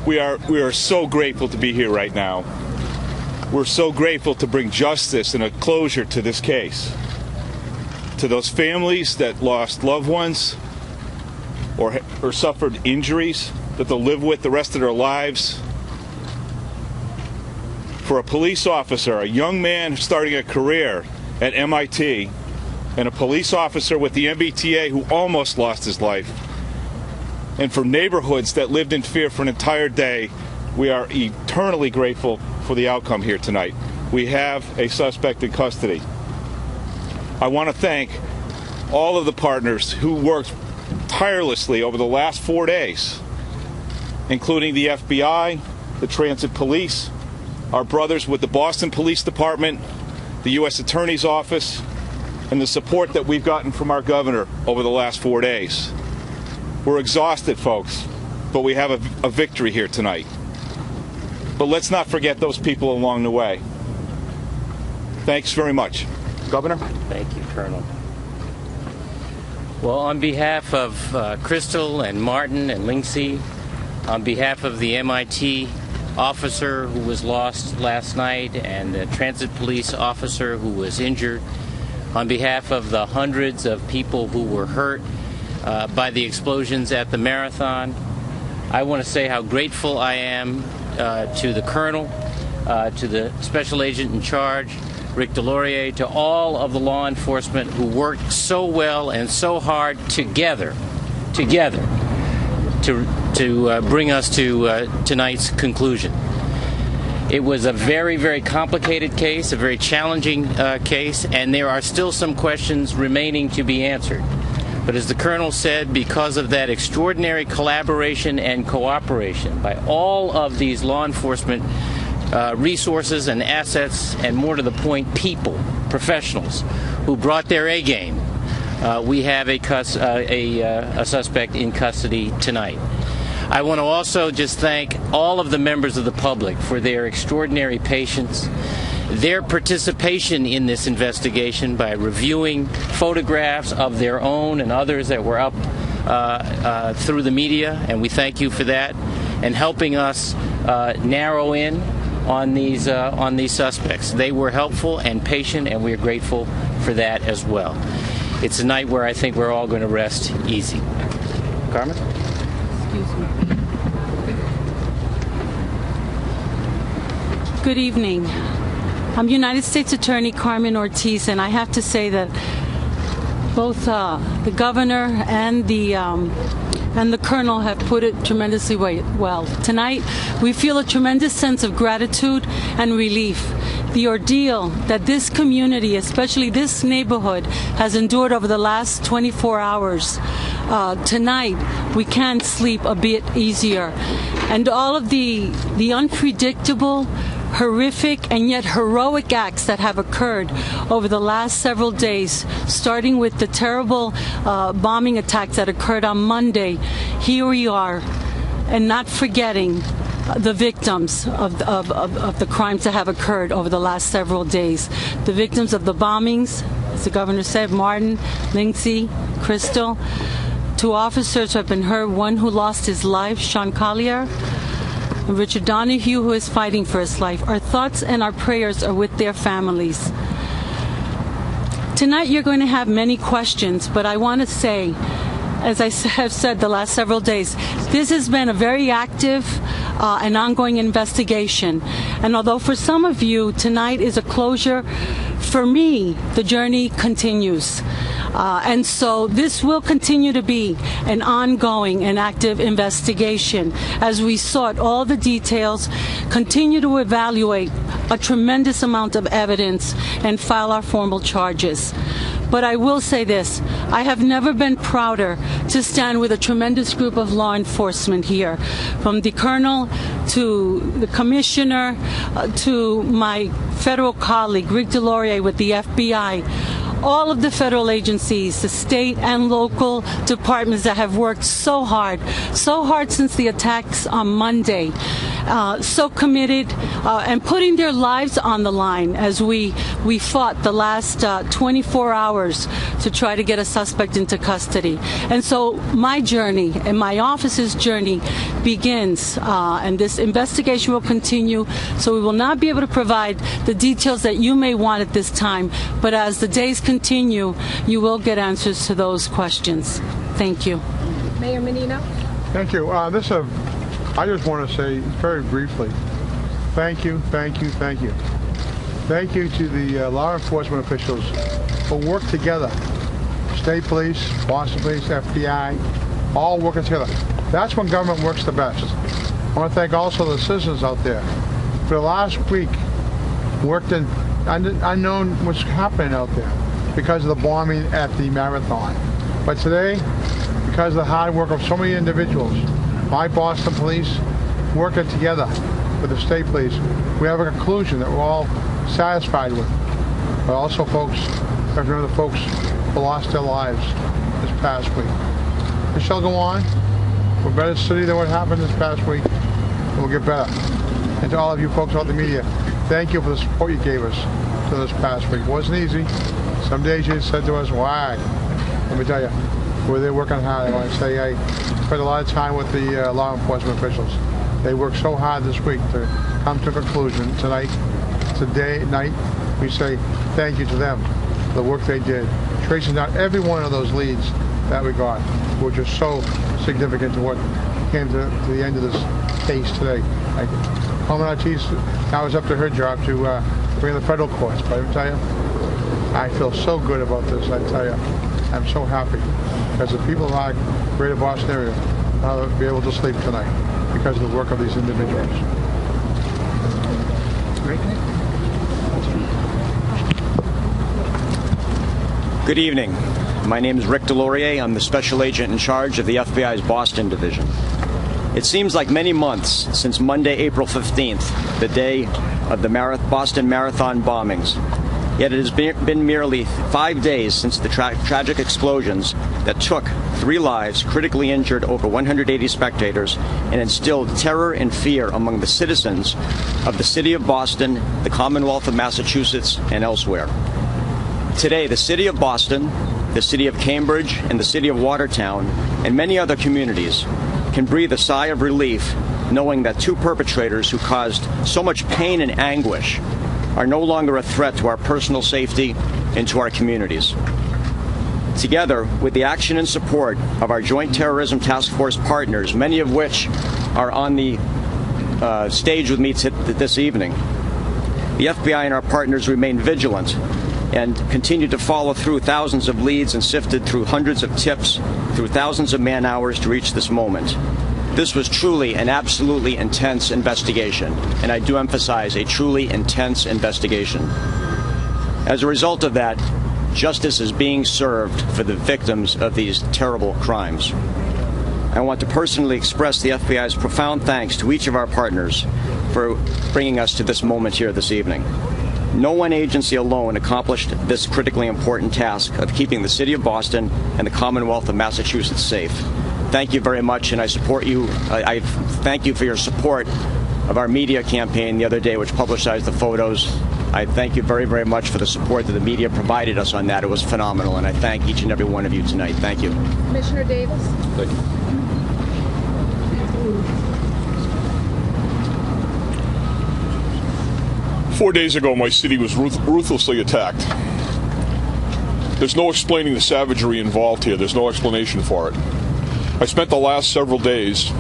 We are so grateful to be here right now. We're so grateful to bring justice and a closure to this case. To those families that lost loved ones or suffered injuries that they'll live with the rest of their lives. For a police officer, a young man starting a career at MIT, and a police officer with the MBTA who almost lost his life. And for neighborhoods that lived in fear for an entire day, we are eternally grateful for the outcome here tonight. We have a suspect in custody. I want to thank all of the partners who worked tirelessly over the last 4 days, including the FBI, the Transit Police, our brothers with the Boston Police Department, the U.S. Attorney's Office, and the support that we've gotten from our governor over the last 4 days. We're exhausted, folks, but we have a victory here tonight. But let's not forget those people along the way. Thanks very much. Governor? Thank you, Colonel. Well, on behalf of Crystal and Martin and Lindsay, on behalf of the MIT officer who was lost last night and the transit police officer who was injured, on behalf of the hundreds of people who were hurt by the explosions at the marathon, I want to say how grateful I am to the Colonel, to the Special Agent in charge, Rick Delorier, to all of the law enforcement who worked so well and so hard together to bring us to tonight's conclusion. It was a very, very complicated case, a very challenging case, and there are still some questions remaining to be answered. But as the Colonel said, because of that extraordinary collaboration and cooperation by all of these law enforcement resources and assets, and more to the point, people, professionals, who brought their A game, we have a suspect in custody tonight. I want to also just thank all of the members of the public for their extraordinary patience, their participation in this investigation by reviewing photographs of their own and others that were up through the media, and we thank you for that, and helping us narrow in on these suspects. They were helpful and patient, and we're grateful for that as well. It's a night where I think we're all going to rest easy. Carmen? Excuse me. Good evening. I'm United States Attorney Carmen Ortiz, and I have to say that both the governor and the colonel have put it tremendously well. Tonight, we feel a tremendous sense of gratitude and relief. The ordeal that this community, especially this neighborhood, has endured over the last 24 hours. Tonight, we can sleep a bit easier. And all of the unpredictable, horrific, and yet heroic acts that have occurred over the last several days, starting with the terrible bombing attacks that occurred on Monday. Here we are, and not forgetting the victims of the crimes that have occurred over the last several days. The victims of the bombings, as the governor said, Martin, Lindsay, Crystal. 2 officers who have been hurt, one who lost his life, Sean Collier, and Richard Donahue, who is fighting for his life. Our thoughts and our prayers are with their families. Tonight you're going to have many questions, but I want to say, as I have said the last several days, this has been a very active and ongoing investigation. And although for some of you tonight is a closure, for me the journey continues. And so this will continue to be an ongoing and active investigation as we sort all the details, continue to evaluate a tremendous amount of evidence, and file our formal charges. But I will say this, I have never been prouder to stand with a tremendous group of law enforcement here, from the colonel to the commissioner to my federal colleague, Rick Delorier with the FBI. all of the federal agencies, the state and local departments that have worked so hard since the attacks on Monday, so committed and putting their lives on the line as we fought the last 24 hours to try to get a suspect into custody. And so my journey and my office's journey begins, and this investigation will continue, so we will not be able to provide the details that you may want at this time, but as the days continue, you will get answers to those questions. Thank you. Mayor Menino. Thank you. I just want to say very briefly, thank you. Thank you to the law enforcement officials who work together. State police, Boston police, FBI, all working together. That's when government works the best. I want to thank also the citizens out there. For the last week, worked in unknown what's happening out there because of the bombing at the marathon. But today, because of the hard work of so many individuals, my Boston police working together with the state police, we have a conclusion that we're all satisfied with. But also, folks, remember the folks who lost their lives this past week. It shall go on. We're a better city than what happened this past week. We'll get better. And to all of you folks out in the media, thank you for the support you gave us to this past week. It wasn't easy. Some days you said to us, why? Let me tell you, we're there working hard. I want to say I spent a lot of time with the law enforcement officials. They worked so hard this week to come to a conclusion. Tonight, night, we say thank you to them for the work they did, tracing down every one of those leads that we got, which is so significant to what came to the end of this case today. Carmen Ortiz, now it's up to her job to bring the federal courts. But I tell you, I feel so good about this. I tell you, I'm so happy because the people of our greater Boston area will be able to sleep tonight because of the work of these individuals. Good evening. My name is Rick Delorier. I'm the special agent in charge of the FBI's Boston Division. It seems like many months since Monday, April 15th, the day of the Boston Marathon bombings. Yet it has been merely 5 days since the tragic explosions that took 3 lives, critically injured over 180 spectators, and instilled terror and fear among the citizens of the city of Boston, the Commonwealth of Massachusetts, and elsewhere. Today, the city of Boston, the city of Cambridge, and the city of Watertown, and many other communities can breathe a sigh of relief knowing that 2 perpetrators who caused so much pain and anguish are no longer a threat to our personal safety and to our communities. Together, with the action and support of our Joint Terrorism Task Force partners, many of which are on the stage with me this evening, the FBI and our partners remain vigilant and continue to follow through thousands of leads and sifted through hundreds of tips, through thousands of man-hours to reach this moment. This was truly an absolutely intense investigation, and I do emphasize a truly intense investigation. As a result of that, justice is being served for the victims of these terrible crimes. I want to personally express the FBI's profound thanks to each of our partners for bringing us to this moment here this evening. No one agency alone accomplished this critically important task of keeping the city of Boston and the Commonwealth of Massachusetts safe. Thank you very much, and I support you. I thank you for your support of our media campaign the other day, which publicized the photos. I thank you very, very much for the support that the media provided us on that. It was phenomenal, and I thank each and every one of you tonight. Thank you. Commissioner Davis. Thank you. 4 days ago, my city was ruthlessly attacked. There's no explaining the savagery involved here. There's no explanation for it. I spent the last several days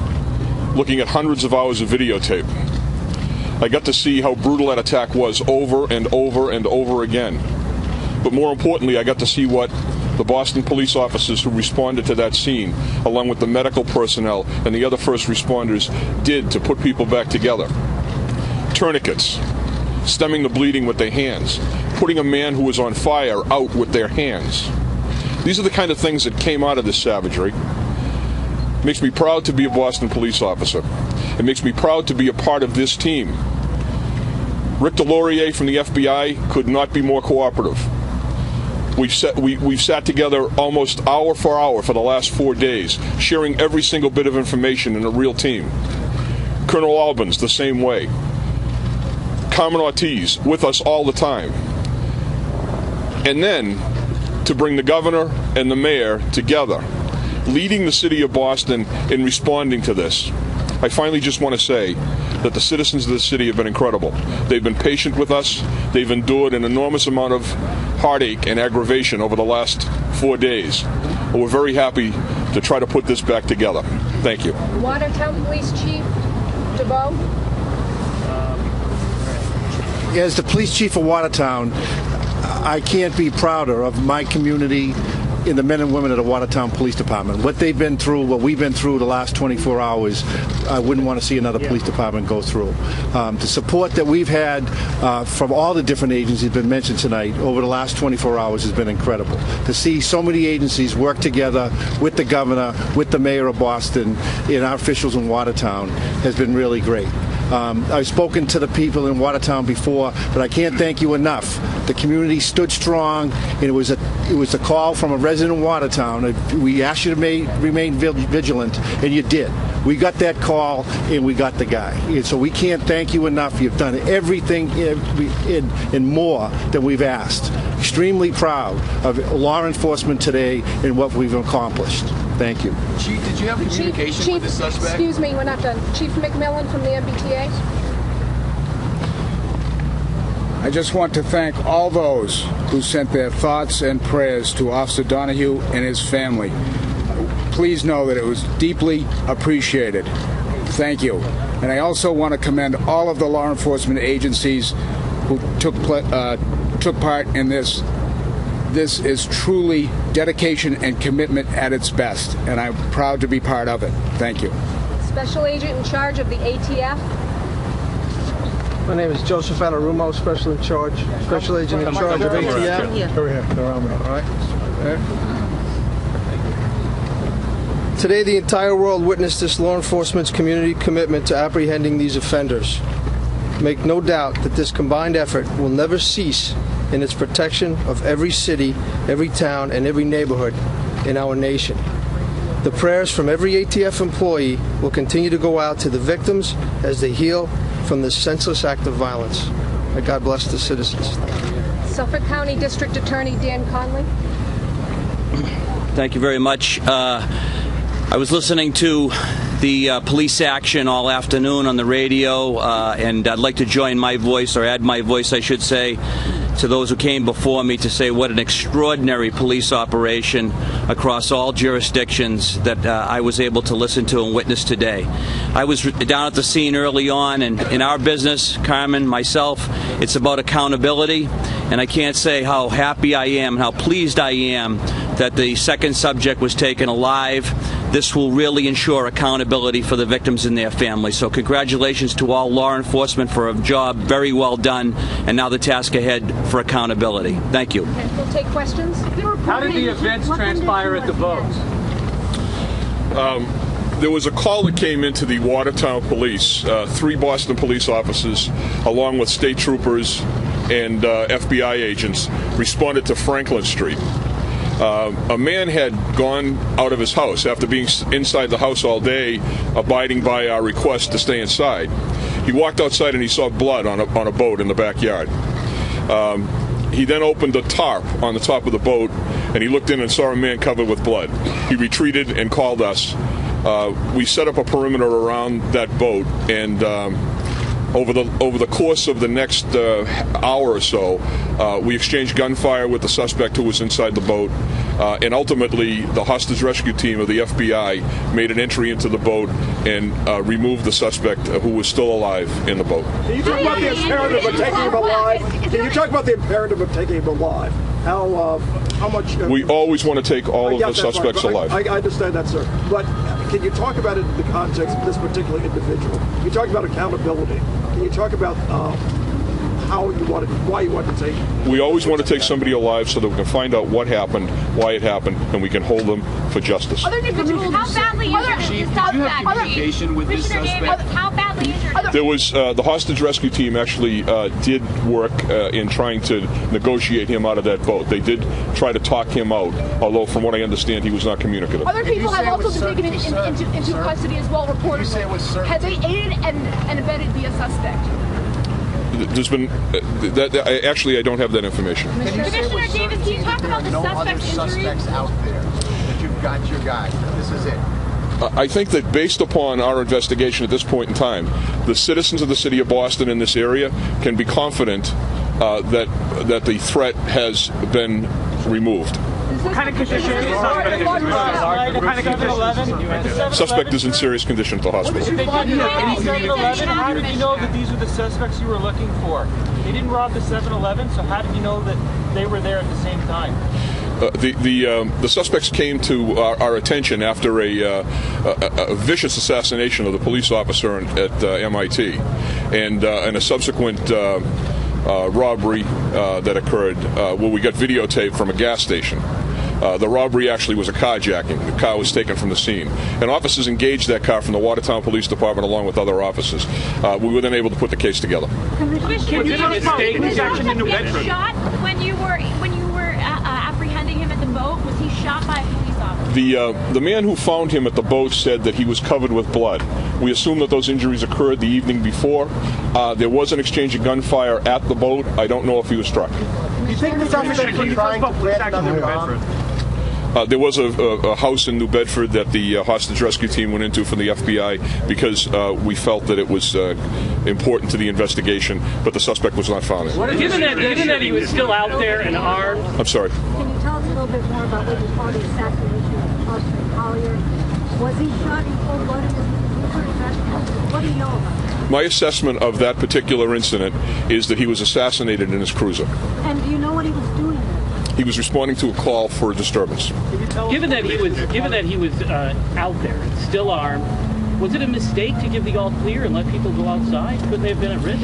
looking at hundreds of hours of videotape. I got to see how brutal that attack was over and over and over again. But more importantly, I got to see what the Boston police officers who responded to that scene, along with the medical personnel and the other first responders, did to put people back together. Tourniquets, stemming the bleeding with their hands, putting a man who was on fire out with their hands. These are the kind of things that came out of this savagery. It makes me proud to be a Boston police officer. It makes me proud to be a part of this team. Rick Delorier from the FBI could not be more cooperative. We've sat together almost hour for hour for the last 4 days, sharing every single bit of information in a real team. Colonel Albans, the same way. Carmen Ortiz, with us all the time. And then, to bring the governor and the mayor together, leading the city of Boston in responding to this. I finally just want to say that the citizens of the city have been incredible. They've been patient with us. They've endured an enormous amount of heartache and aggravation over the last 4 days. But we're very happy to try to put this back together. Thank you. Watertown Police Chief DeVoe. As the police chief of Watertown, I can't be prouder of my community and the men and women of the Watertown Police Department. What they've been through, what we've been through the last 24 hours, I wouldn't want to see another police department go through. The support that we've had from all the different agencies been mentioned tonight over the last 24 hours has been incredible. To see so many agencies work together with the governor, with the mayor of Boston, and our officials in Watertown has been really great. I've spoken to the people in Watertown before, but I can't thank you enough. The community stood strong, and it was a call from a resident of Watertown. We asked you to remain vigilant, and you did. We got that call, and we got the guy. And so we can't thank you enough. You've done everything and more than we've asked. Extremely proud of law enforcement today and what we've accomplished. Thank you. Chief, did you have communication with the suspect? Excuse me, we're not done. Chief McMillan from the MBTA. I just want to thank all those who sent their thoughts and prayers to Officer Donahue and his family. Please know that it was deeply appreciated. Thank you. And I also want to commend all of the law enforcement agencies who took part in this. This is truly dedication and commitment at its best, and I'm proud to be part of it. Thank you. Special Agent in charge of the ATF. My name is Joseph Anarumo, Special Agent in charge of ATF. Go ahead. All right. Today, the entire world witnessed this law enforcement's community commitment to apprehending these offenders. Make no doubt that this combined effort will never cease in its protection of every city, every town, and every neighborhood in our nation. The prayers from every ATF employee will continue to go out to the victims as they heal from this senseless act of violence. May God bless the citizens. Suffolk County District Attorney Dan Conley. Thank you very much. I was listening to the police action all afternoon on the radio, and I'd like to join my voice, or add my voice, I should say, to those who came before me to say what an extraordinary police operation across all jurisdictions that I was able to listen to and witness today. I was down at the scene early on, and in our business, Carmen, myself, it's about accountability, and I can't say how happy I am and how pleased I am that the second subject was taken alive. This will really ensure accountability for the victims and their families. So congratulations to all law enforcement for a job very well done, and now the task ahead for accountability. Thank you. Okay, we'll take questions. How did the events transpire at the votes? There was a call that came into the Watertown Police. 3 Boston police officers, along with state troopers and FBI agents, responded to Franklin Street. A man had gone out of his house after being inside the house all day, abiding by our request to stay inside. He walked outside and he saw blood on a boat in the backyard. He then opened the tarp on the top of the boat, and he looked in and saw a man covered with blood. He retreated and called us. We set up a perimeter around that boat, and over the course of the next hour or so, we exchanged gunfire with the suspect who was inside the boat, and ultimately the hostage rescue team of the FBI made an entry into the boat and removed the suspect who was still alive in the boat. Can you talk about the imperative of taking him alive? Can you talk about the imperative of taking him alive? How much? We always want to take all of the suspects alive. I understand that, sir. But can you talk about it in the context of this particular individual? You talk about accountability. Can you talk about why you want to take him? We always want to take somebody alive so that we can find out what happened, why it happened, and we can hold them for justice. Other individuals, how badly injured is the suspect? Did you have communication with this suspect? How badly injured? There was the hostage rescue team actually did work in trying to negotiate him out of that boat. They did try to talk him out, although from what I understand, he was not communicative. Other people have also been taken into custody as well, reportedly. Have they aided and abetted the suspect? There's been actually I don't have that information. Commissioner Davis, can you talk about the suspect's injuries? Out there that you've got your guy. This is it. I think that based upon our investigation at this point in time, the citizens of the city of Boston in this area can be confident that the threat has been removed. What kind of condition is the suspect in? What kind of condition? Suspect is in serious condition at the hospital. How did you know that these were the suspects you were looking for? They didn't rob the 7-Eleven, so how did you know that they were there at the same time? The suspects came to our attention after a vicious assassination of the police officer at MIT, and a subsequent robbery that occurred where we got videotape from a gas station. The robbery actually was a carjacking. The car was taken from the scene. And officers engaged that car from the Watertown Police Department along with other officers. We were then able to put the case together. Can you tell us about his action in New Bedford? Shot when you were apprehending him at the boat? Was he shot by a police officer? The man who found him at the boat said that he was covered with blood. We assume that those injuries occurred the evening before. There was an exchange of gunfire at the boat. I don't know if he was struck. Do you think the suspect was trying to plant another bomb? There was a house in New Bedford that the hostage rescue team went into from the FBI because we felt that it was important to the investigation, but the suspect was not found. Given that he was still out there and armed... I'm sorry. Can you tell us a little bit more about what you call the assassination of Austin Collier? Was he shot in cold blood? What do you know about it? My assessment of that particular incident is that he was assassinated in his cruiser. And do you know what he was doing? He was responding to a call for a disturbance. Given that he was out there, still armed, was it a mistake to give the all clear and let people go outside? Couldn't they have been at risk?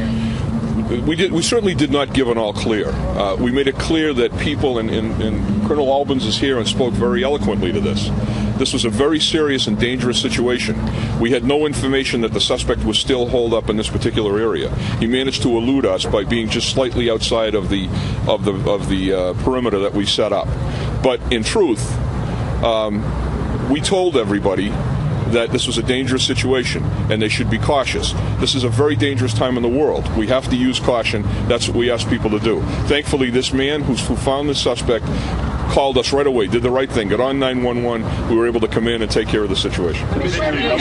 We certainly did not give an all clear. We made it clear that people, and Colonel Albans is here and spoke very eloquently to this. This was a very serious and dangerous situation. We had no information that the suspect was still holed up in this particular area. He managed to elude us by being just slightly outside of the perimeter that we set up. But in truth, we told everybody that this was a dangerous situation and they should be cautious. This is a very dangerous time in the world. We have to use caution. That's what we ask people to do. Thankfully, this man who found the suspect called us right away, did the right thing, got on 911. We were able to come in and take care of the situation. Did he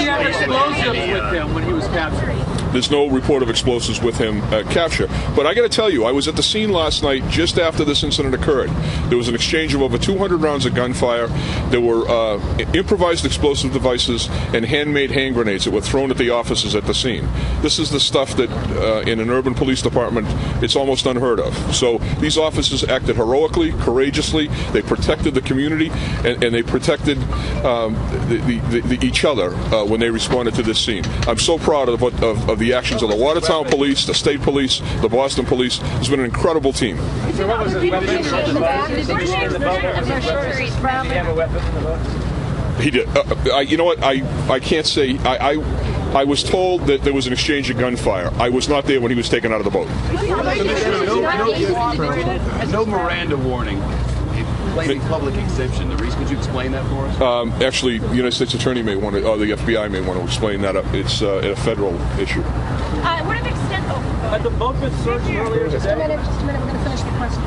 have explosives with him when he was captured? There's no report of explosives with him capture. But I got to tell you, I was at the scene last night just after this incident occurred. There was an exchange of over 200 rounds of gunfire. There were improvised explosive devices and handmade hand grenades that were thrown at the officers at the scene. This is the stuff that in an urban police department, it's almost unheard of. So these officers acted heroically, courageously. They protected the community and they protected each other when they responded to this scene. I'm so proud of the actions of the Watertown Police, the State Police, the Boston Police. It's been an incredible team. So what was his weapon? He did. You know what? I can't say. I was told that there was an exchange of gunfire. I was not there when he was taken out of the boat. No Miranda warning. Claiming public exemption. The reason, could you explain that for us? Actually, the United States Attorney may want to, or the FBI may want to explain that. It's a federal issue. What are the extent of... Had the boat been searched earlier today? Just a minute. We're going to finish the question.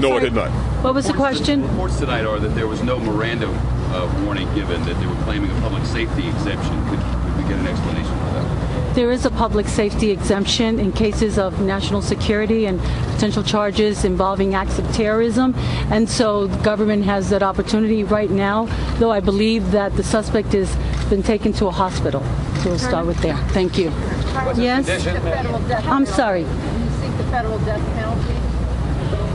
No, it had not. What was the question? Reports tonight are that there was no Miranda warning given, that they were claiming a public safety exemption. Could we get an explanation for that? There is a public safety exemption in cases of national security and potential charges involving acts of terrorism. And so the government has that opportunity right now, though I believe that the suspect has been taken to a hospital. So we'll start with there. Thank you. Yes? I'm sorry. You seek the federal death penalty?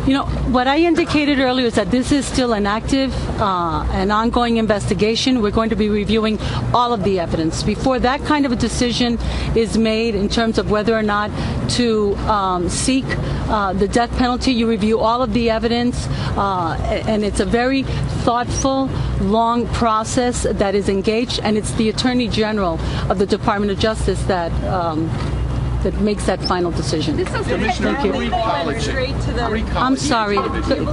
You know, what I indicated earlier is that this is still an active and ongoing investigation. We're going to be reviewing all of the evidence. Before that kind of a decision is made in terms of whether or not to seek the death penalty, you review all of the evidence, and it's a very thoughtful, long process that is engaged, and it's the Attorney General of the Department of Justice that makes that final decision. Commissioner, Thank you. went straight to the. I'm sorry,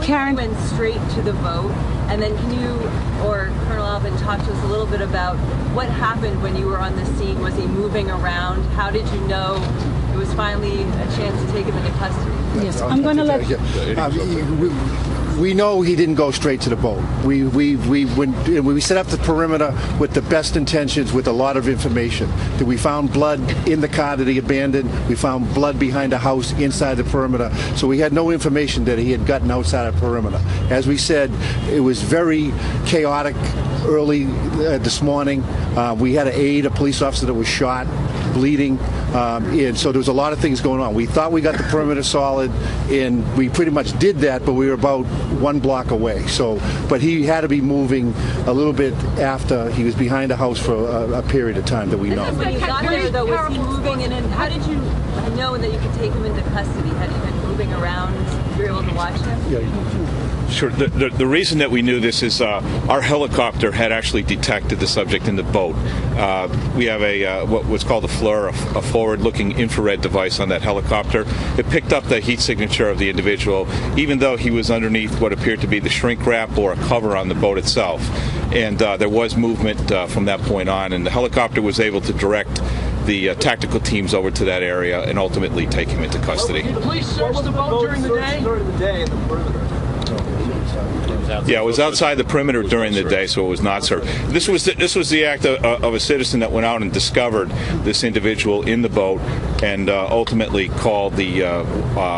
Karen. Went straight to the vote, and then can you or Colonel Alvin talk to us a little bit about what happened when you were on the scene? Was he moving around? How did you know it was finally a chance to take him into custody? Yes, I'm going to let. We know he didn't go straight to the boat. We set up the perimeter with the best intentions, with a lot of information. That we found blood in the car that he abandoned. We found blood behind a house inside the perimeter. So we had no information that he had gotten outside the perimeter. As we said, it was very chaotic early this morning. We had to aid a police officer that was shot, bleeding, and so there was a lot of things going on. We thought we got the perimeter solid, and we pretty much did that, but we were about 1 block away. So, but he had to be moving a little bit after he was behind a house for a period of time that we know. When you got there, though, was he moving? And how did you know that you could take him into custody? Had he been moving around? You were able to watch him? Yeah. Sure. The reason that we knew this is our helicopter had actually detected the subject in the boat. We have what's called a FLIR, a forward-looking infrared device on that helicopter. It picked up the heat signature of the individual, even though he was underneath what appeared to be the shrink wrap or a cover on the boat itself. And there was movement from that point on, and the helicopter was able to direct the tactical teams over to that area and ultimately take him into custody. Did police search the boat during the day in the perimeter? Yeah, it was outside the perimeter during the day, so it was not searched. This was the act of a citizen that went out and discovered this individual in the boat, and ultimately called the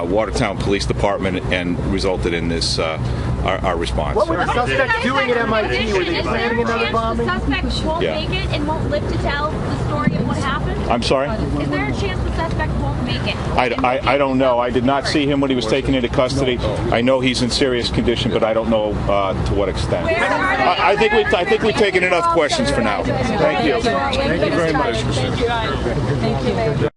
Watertown Police Department, and resulted in this our response. What were the suspects doing at MIT? Were they planning another bombing? The suspect won't make it and won't live to tell the story of what happened? I'm sorry? Is there a chance the suspect won't make it? I don't know. I did not see him when he was taken into custody. I know he's in serious condition, but I don't know to what extent. I think we've taken enough questions for now. Thank you. Thank you very much. Thank you.